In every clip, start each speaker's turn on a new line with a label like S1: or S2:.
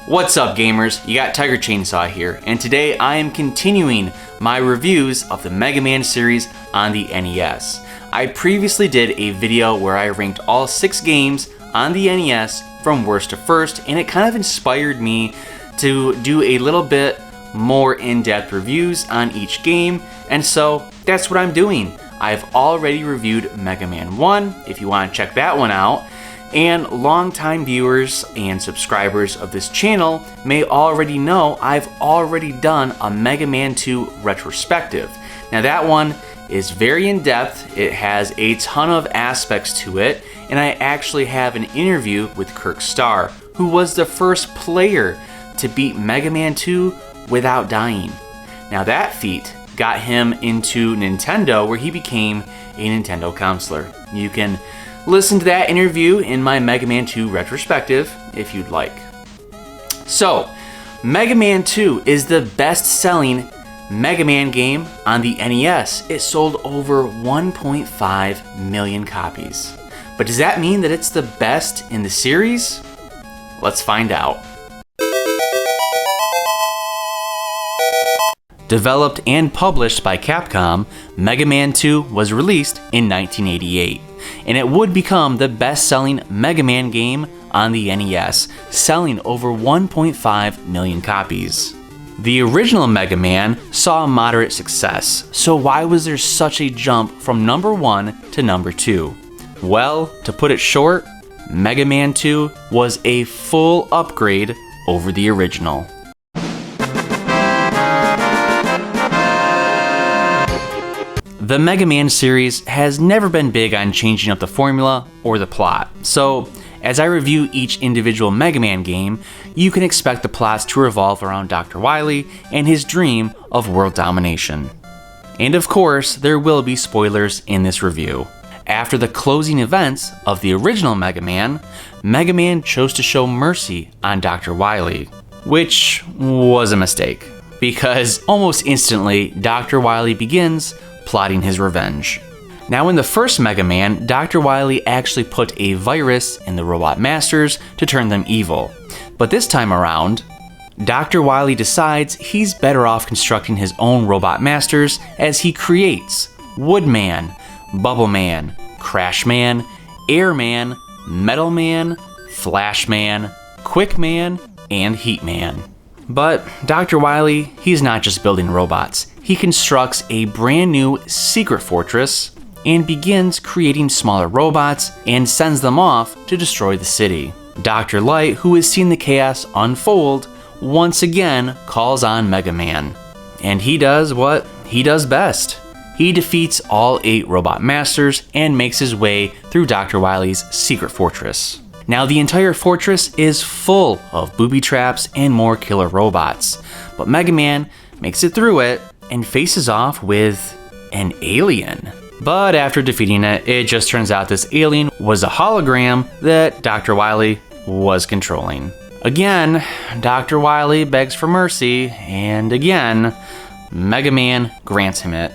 S1: What's up, gamers? You got TigerChainsaw here, and today I am continuing my reviews of the Mega Man series on the NES. I previously did a video where I ranked all 6 games on the NES from worst to first, and it kind of inspired me to do a little bit more in-depth reviews on each game, and so that's what I'm doing. I've already reviewed Mega Man 1, if you want to check that one out, and longtime viewers and subscribers of this channel may already know I've already done a Mega Man 2 retrospective. Now that one is very in-depth, it has a ton of aspects to it, and I actually have an interview with Kirk Starr, who was the first player to beat Mega Man 2 without dying. Now that feat got him into Nintendo, where he became a Nintendo counselor. You can listen to that interview in my Mega Man 2 retrospective if you'd like. So, Mega Man 2 is the best-selling Mega Man game on the NES. It sold over 1.5 million copies. But does that mean that it's the best in the series? Let's find out. Developed and published by Capcom, Mega Man 2 was released in 1988, and it would become the best-selling Mega Man game on the NES, selling over 1.5 million copies. The original Mega Man saw moderate success, so why was there such a jump from number 1 to number 2? Well, to put it short, Mega Man 2 was a full upgrade over the original. The Mega Man series has never been big on changing up the formula or the plot, so as I review each individual Mega Man game, you can expect the plots to revolve around Dr. Wily and his dream of world domination. And of course, there will be spoilers in this review. After the closing events of the original Mega Man chose to show mercy on Dr. Wily, which was a mistake, because almost instantly, Dr. Wily begins plotting his revenge. Now in the first Mega Man, Dr. Wily actually put a virus in the Robot Masters to turn them evil. But this time around, Dr. Wily decides he's better off constructing his own Robot Masters as he creates Woodman, Bubble Man, Crash Man, Air Man, Metal Man, Flash Man, Quick Man, and Heat Man. But Dr. Wily, he's not just building robots. He constructs a brand new secret fortress and begins creating smaller robots and sends them off to destroy the city. Dr. Light, who has seen the chaos unfold, once again calls on Mega Man. And he does what he does best. He defeats all 8 Robot Masters and makes his way through Dr. Wily's secret fortress. Now the entire fortress is full of booby traps and more killer robots, but Mega Man makes it through it and faces off with an alien. But after defeating it, it just turns out this alien was a hologram that Dr. Wily was controlling. Again, Dr. Wily begs for mercy, and again, Mega Man grants him it.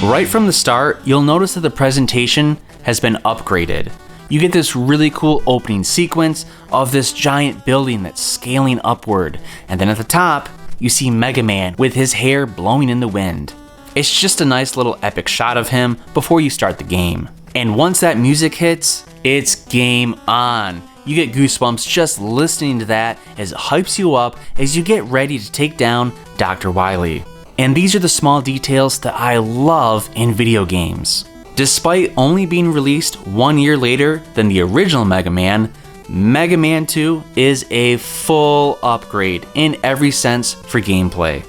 S1: Right from the start, you'll notice that the presentation has been upgraded. You get this really cool opening sequence of this giant building that's scaling upward, and then at the top, you see Mega Man with his hair blowing in the wind. It's just a nice little epic shot of him before you start the game. And once that music hits, it's game on. You get goosebumps just listening to that as it hypes you up as you get ready to take down Dr. Wily. And these are the small details that I love in video games. Despite only being released 1 year later than the original Mega Man 2 is a full upgrade in every sense for gameplay.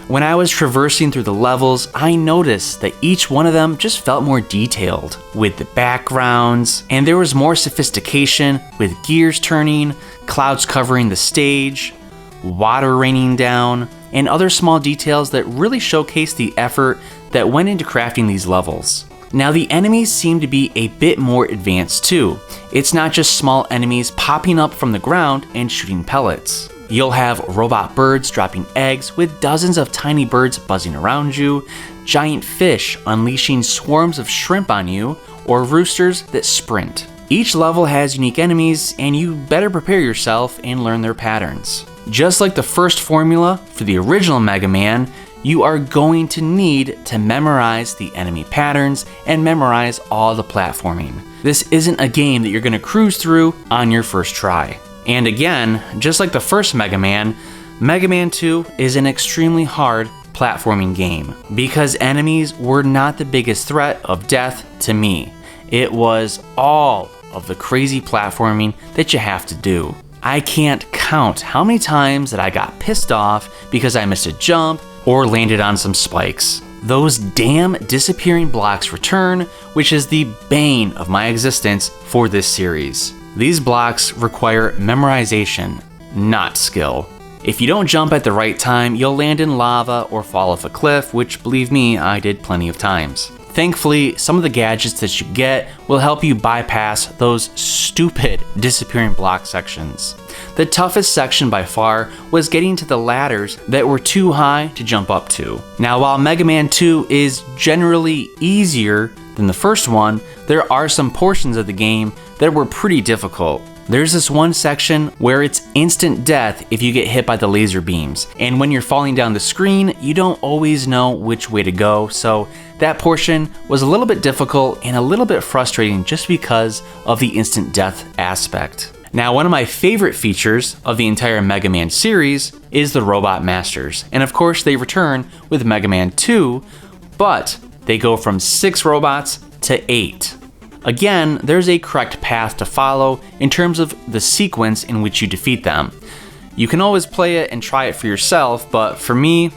S1: When I was traversing through the levels, I noticed that each one of them just felt more detailed, with the backgrounds, and there was more sophistication with gears turning, clouds covering the stage, water raining down, and other small details that really showcase the effort that went into crafting these levels. Now the enemies seem to be a bit more advanced too. It's not just small enemies popping up from the ground and shooting pellets. You'll have robot birds dropping eggs with dozens of tiny birds buzzing around you, giant fish unleashing swarms of shrimp on you, or roosters that sprint. Each level has unique enemies, and you better prepare yourself and learn their patterns. Just like the first formula for the original Mega Man, you are going to need to memorize the enemy patterns and memorize all the platforming. This isn't a game that you're going to cruise through on your first try. And again, just like the first Mega Man 2 is an extremely hard platforming game because enemies were not the biggest threat of death to me. It was all of the crazy platforming that you have to do. I can't count how many times that I got pissed off because I missed a jump or landed on some spikes. Those damn disappearing blocks return, which is the bane of my existence for this series. These blocks require memorization, not skill. If you don't jump at the right time, you'll land in lava or fall off a cliff, which, believe me, I did plenty of times. Thankfully, some of the gadgets that you get will help you bypass those stupid disappearing block sections. The toughest section by far was getting to the ladders that were too high to jump up to. Now, while Mega Man 2 is generally easier than the first one, there are some portions of the game that were pretty difficult. There's this one section where it's instant death if you get hit by the laser beams, and when you're falling down the screen, you don't always know which way to go, so that portion was a little bit difficult and a little bit frustrating just because of the instant death aspect. Now, one of my favorite features of the entire Mega Man series is the Robot Masters, and of course they return with Mega Man 2, but they go from 6 robots to 8. Again, there's a correct path to follow in terms of the sequence in which you defeat them. You can always play it and try it for yourself, but for me,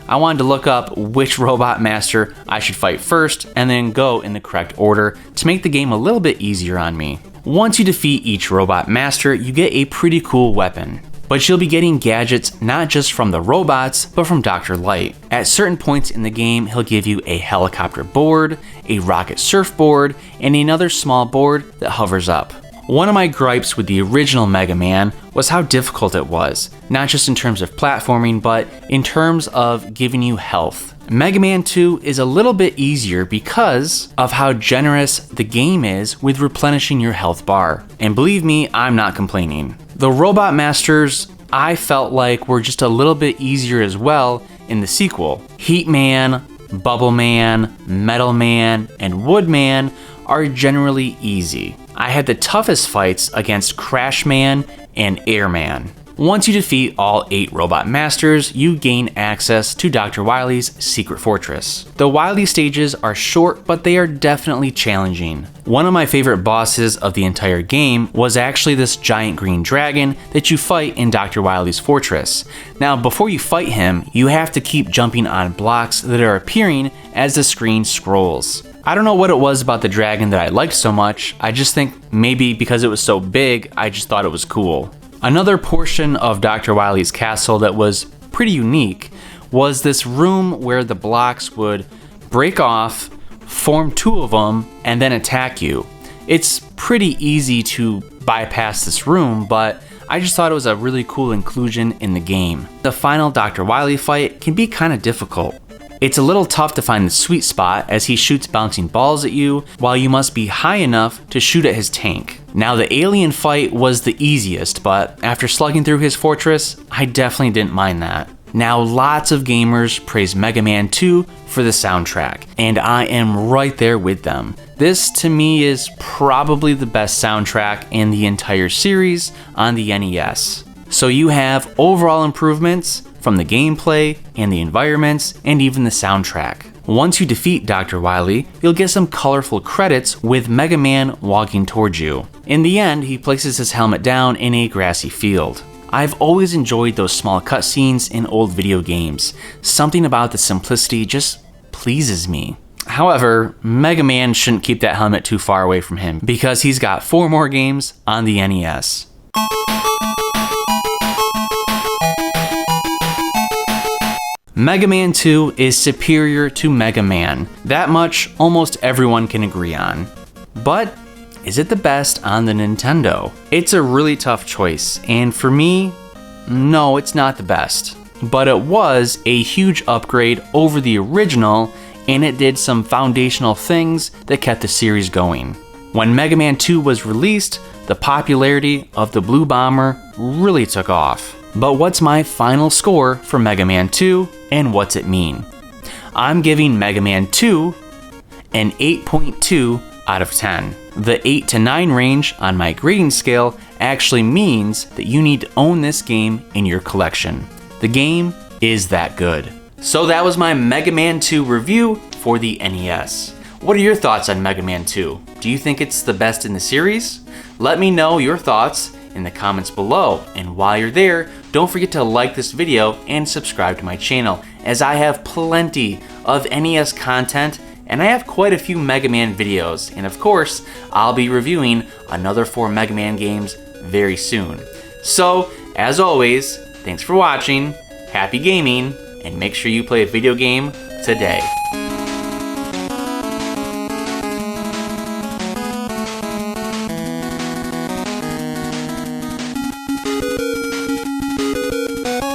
S1: I wanted to look up which Robot Master I should fight first and then go in the correct order to make the game a little bit easier on me. Once you defeat each Robot Master, you get a pretty cool weapon. But you'll be getting gadgets not just from the robots, but from Dr. Light. At certain points in the game, he'll give you a helicopter board, a rocket surfboard, and another small board that hovers up. One of my gripes with the original Mega Man was how difficult it was, not just in terms of platforming, but in terms of giving you health. Mega Man 2 is a little bit easier because of how generous the game is with replenishing your health bar. And believe me, I'm not complaining. The Robot Masters, I felt like were just a little bit easier as well in the sequel. Heat Man, Bubble Man, Metal Man, and Wood Man are generally easy. I had the toughest fights against Crash Man and Air Man. Once you defeat all 8 Robot Masters, you gain access to Dr. Wily's secret fortress. The Wily stages are short, but they are definitely challenging. One of my favorite bosses of the entire game was actually this giant green dragon that you fight in Dr. Wily's fortress. Now, before you fight him, you have to keep jumping on blocks that are appearing as the screen scrolls. I don't know what it was about the dragon that I liked so much, I just think maybe because it was so big, I just thought it was cool. Another portion of Dr. Wily's castle that was pretty unique was this room where the blocks would break off, form 2 of them, and then attack you. It's pretty easy to bypass this room, but I just thought it was a really cool inclusion in the game. The final Dr. Wily fight can be kind of difficult. It's a little tough to find the sweet spot as he shoots bouncing balls at you, while you must be high enough to shoot at his tank. Now, the alien fight was the easiest, but after slugging through his fortress, I definitely didn't mind that. Now, lots of gamers praise Mega Man 2 for the soundtrack, and I am right there with them. This, to me, is probably the best soundtrack in the entire series on the NES. So you have overall improvements from the gameplay and the environments and even the soundtrack. Once you defeat Dr. Wily, you'll get some colorful credits with Mega Man walking towards you. In the end, he places his helmet down in a grassy field. I've always enjoyed those small cutscenes in old video games. Something about the simplicity just pleases me. However, Mega Man shouldn't keep that helmet too far away from him because he's got 4 more games on the NES. Mega Man 2 is superior to Mega Man. That much almost everyone can agree on. But is it the best on the Nintendo? It's a really tough choice, and for me, no, it's not the best. But it was a huge upgrade over the original, and it did some foundational things that kept the series going. When Mega Man 2 was released, the popularity of the Blue Bomber really took off. But what's my final score for Mega Man 2, and what's it mean? I'm giving Mega Man 2 an 8.2 out of 10. The 8 to 9 range on my grading scale actually means that you need to own this game in your collection. The game is that good. So that was my Mega Man 2 review for the NES. What are your thoughts on Mega Man 2? Do you think it's the best in the series? Let me know your thoughts in the comments below. And while you're there, don't forget to like this video and subscribe to my channel, as I have plenty of NES content and I have quite a few Mega Man videos. And of course, I'll be reviewing another 4 Mega Man games very soon. So, as always, thanks for watching, happy gaming, and make sure you play a video game today.